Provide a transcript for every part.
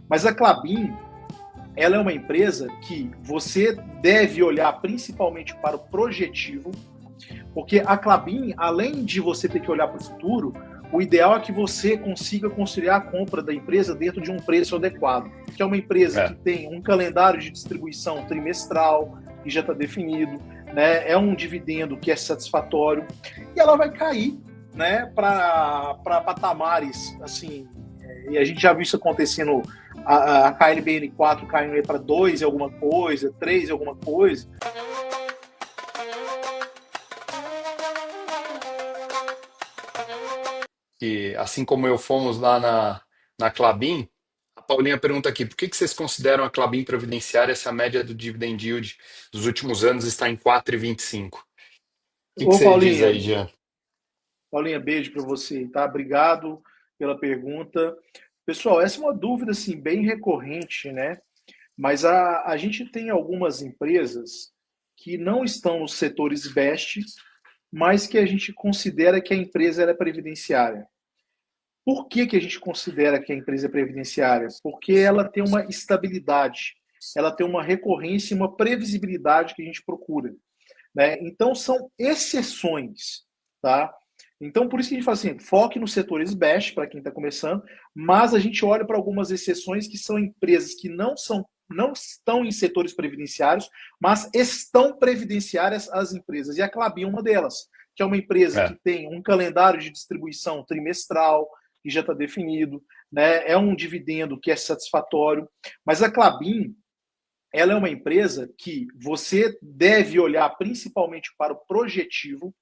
Mas a Klabin, ela é uma empresa que você deve olhar principalmente para o projetivo, porque a Klabin, além de você ter que olhar para o futuro, o ideal é que você consiga conciliar a compra da empresa dentro de um preço adequado, que é uma empresa que É. tem um calendário de distribuição trimestral, que já está definido, né? É um dividendo que é satisfatório, e ela vai cair, né, para patamares assim, e a gente já viu isso acontecendo, a KLBN4 caindo para 2 e alguma coisa, 3 e alguma coisa. Que, assim como eu fomos lá na Klabin, a Paulinha pergunta aqui, por que que vocês consideram a Klabin previdenciária se a média do dividend yield dos últimos anos está em 4,25? O que Ô você diz Paulinha, aí, Jean? Paulinha, beijo para você, tá? Obrigado pela pergunta. Pessoal, essa é uma dúvida assim bem recorrente, né? Mas a gente tem algumas empresas que não estão nos setores best, mas que a gente considera que a empresa é previdenciária. Por que a gente considera que a empresa é previdenciária? Porque ela tem uma estabilidade, ela tem uma recorrência e uma previsibilidade que a gente procura, né? Então são exceções, tá? Então por isso que a gente fala assim, foque nos setores best para quem está começando, mas a gente olha para algumas exceções que são empresas que não estão em setores previdenciários, mas estão previdenciárias as empresas. E a Klabin é uma delas, que é uma empresa que É, tem um calendário de distribuição trimestral, que já está definido, né? É um dividendo que é satisfatório. Mas a Klabin, ela é uma empresa que você deve olhar principalmente para o projetivo,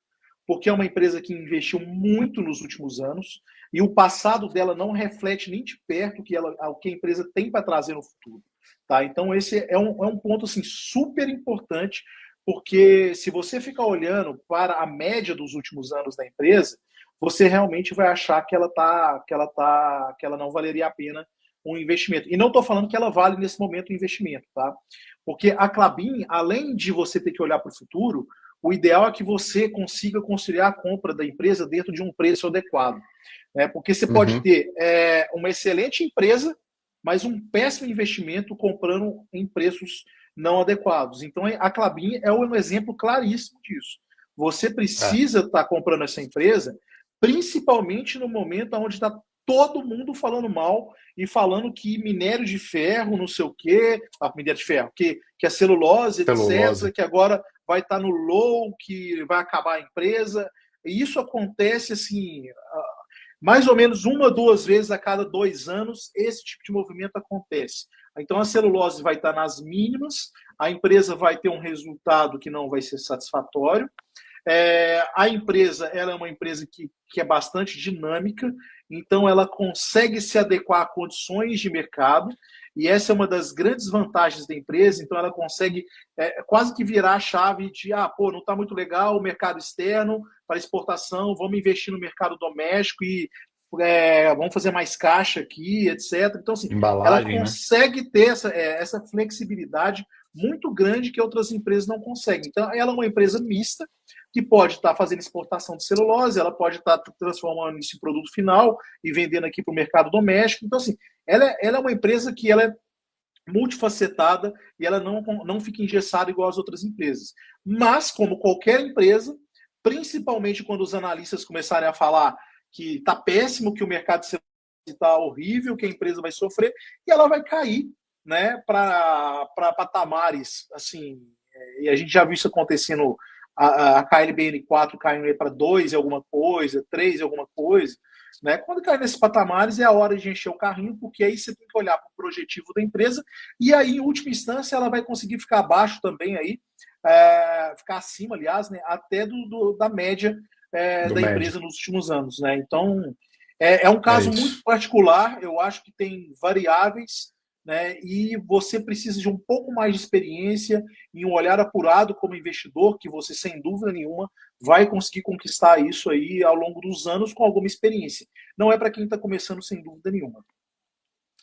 porque é uma empresa que investiu muito nos últimos anos e o passado dela não reflete nem de perto o que a empresa tem para trazer no futuro. Tá? Então, esse é um ponto assim, super importante, porque se você ficar olhando para a média dos últimos anos da empresa, você realmente vai achar que ela não valeria a pena um investimento. E não estou falando que ela vale nesse momento o investimento, tá? Porque a Klabin, além de você ter que olhar para o futuro, o ideal é que você consiga conciliar a compra da empresa dentro de um preço adequado. Né? Porque você pode uhum, ter uma excelente empresa, mas um péssimo investimento comprando em preços não adequados. Então, a Klabin é um exemplo claríssimo disso. Você é, precisa estar comprando essa empresa, principalmente no momento onde está todo mundo falando mal e falando que minério de ferro, não sei o quê, minério de ferro, que a celulose, etc., celulose. que agora vai estar no low, que vai acabar a empresa. E isso acontece assim, mais ou menos uma, duas vezes a cada 2 anos, esse tipo de movimento acontece. Então a celulose vai estar nas mínimas, a empresa vai ter um resultado que não vai ser satisfatório, a empresa ela é uma empresa que é bastante dinâmica, então ela consegue se adequar a condições de mercado, e essa é uma das grandes vantagens da empresa, então ela consegue quase que virar a chave de, pô, não está muito legal o mercado externo para exportação, vamos investir no mercado doméstico e vamos fazer mais caixa aqui, etc. Então, assim, ela Embalagem, né? consegue ter essa flexibilidade muito grande que outras empresas não conseguem. Então, ela é uma empresa mista, que pode estar fazendo exportação de celulose, ela pode estar transformando isso em produto final e vendendo aqui para o mercado doméstico. Então, assim, ela é uma empresa que ela é multifacetada e ela não fica engessada igual as outras empresas. Mas, como qualquer empresa, principalmente quando os analistas começarem a falar que está péssimo, que o mercado de celulose está horrível, que a empresa vai sofrer, e ela vai cair, né, para patamares assim, e a gente já viu isso acontecendo, a KLBN4 caindo para 2 e alguma coisa, 3 e alguma coisa, né? Quando cai nesses patamares é a hora de encher o carrinho, porque aí você tem que olhar para o projetivo da empresa e aí, em última instância, ela vai conseguir ficar abaixo também aí, ficar acima, aliás, né, até da média Do da médio. empresa nos últimos anos, né? Então, é um É caso muito isso. particular, eu acho que tem variáveis, né? E você precisa de um pouco mais de experiência e um olhar apurado como investidor, que você, sem dúvida nenhuma, vai conseguir conquistar isso aí ao longo dos anos com alguma experiência. Não é para quem está começando, sem dúvida nenhuma.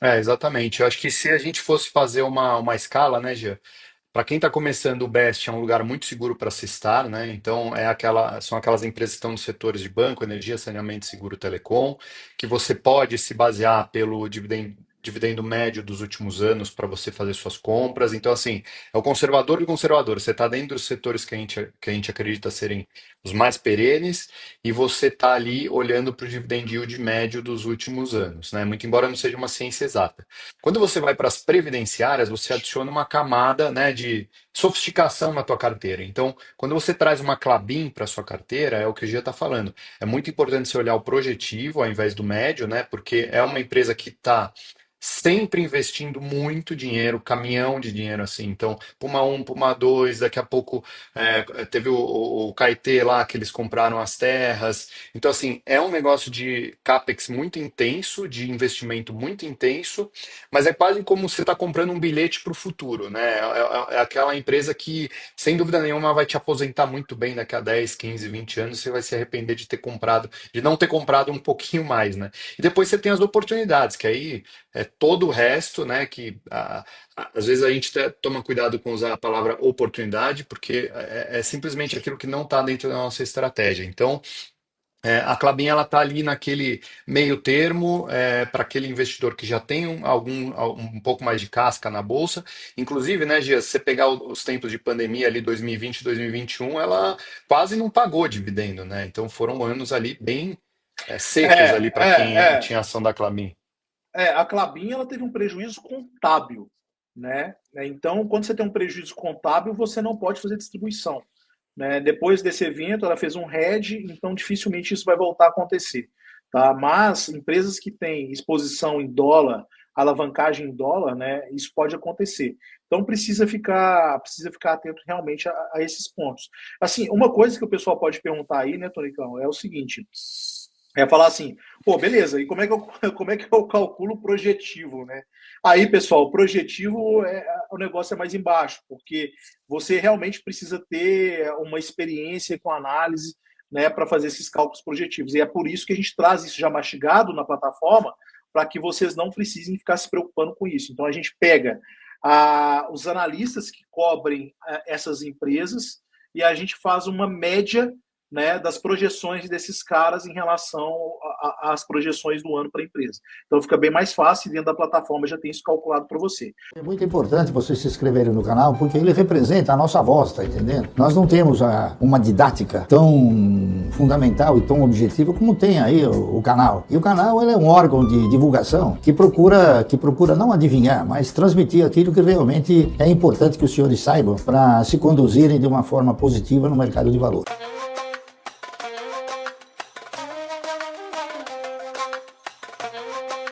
É, exatamente. Eu acho que se a gente fosse fazer uma escala, né, Jean? Para quem está começando, o Best é um lugar muito seguro para se estar, né? Então, são aquelas empresas que estão nos setores de banco, energia, saneamento, seguro, telecom, que você pode se basear pelo dividend dividendo médio dos últimos anos para você fazer suas compras. Então, assim, é o conservador do conservador. Você está dentro dos setores que a gente acredita serem os mais perenes e você está ali olhando para o dividend yield médio dos últimos anos, né? Muito embora não seja uma ciência exata. Quando você vai para as previdenciárias, você adiciona uma camada, né, de sofisticação na tua carteira. Então, quando você traz uma Klabin para sua carteira, é o que o Gia está falando. É muito importante você olhar o projetivo ao invés do médio, né? Porque é uma empresa que está sempre investindo muito dinheiro, caminhão de dinheiro assim. Então, Puma 1, Puma 2, daqui a pouco teve o Caetê lá que eles compraram as terras. Então, assim, é um negócio de CAPEX muito intenso, de investimento muito intenso, mas é quase como você está comprando um bilhete para o futuro, né? É aquela empresa que, sem dúvida nenhuma, vai te aposentar muito bem daqui a 10, 15, 20 anos. Você vai se arrepender de ter comprado, de não ter comprado um pouquinho mais, né? E depois você tem as oportunidades, que aí é todo o resto, né? Que às vezes a gente até toma cuidado com usar a palavra oportunidade, porque é simplesmente aquilo que não está dentro da nossa estratégia. Então, a Klabin ela está ali naquele meio termo para aquele investidor que já tem um pouco mais de casca na bolsa. Inclusive, né, Gia, se você pegar os tempos de pandemia ali 2020, 2021, ela quase não pagou dividendo, né? Então foram anos ali bem secos É, ali para é, quem é. tinha ação da Klabin. A Klabin ela teve um prejuízo contábil, né? Então, quando você tem um prejuízo contábil, você não pode fazer distribuição, né? Depois desse evento, ela fez um hedge, então dificilmente isso vai voltar a acontecer, tá? Mas empresas que têm exposição em dólar, alavancagem em dólar, né? Isso pode acontecer. Então precisa ficar atento realmente a esses pontos. Assim, uma coisa que o pessoal pode perguntar aí, né, Tonicão, é o seguinte. É falar assim, pô, beleza, e como é que eu calculo o projetivo, né? Aí, pessoal, o projetivo, o negócio é mais embaixo, porque você realmente precisa ter uma experiência com análise, né, para fazer esses cálculos projetivos. E é por isso que a gente traz isso já mastigado na plataforma, para que vocês não precisem ficar se preocupando com isso. Então, a gente pega os analistas que cobrem essas empresas e a gente faz uma média, né, das projeções desses caras em relação às projeções do ano para a empresa. Então fica bem mais fácil e dentro da plataforma já tem isso calculado para você. É muito importante vocês se inscreverem no canal porque ele representa a nossa voz, tá entendendo? Nós não temos uma didática tão fundamental e tão objetiva como tem aí o canal. E o canal ele é um órgão de divulgação que procura não adivinhar, mas transmitir aquilo que realmente é importante que os senhores saibam para se conduzirem de uma forma positiva no mercado de valores.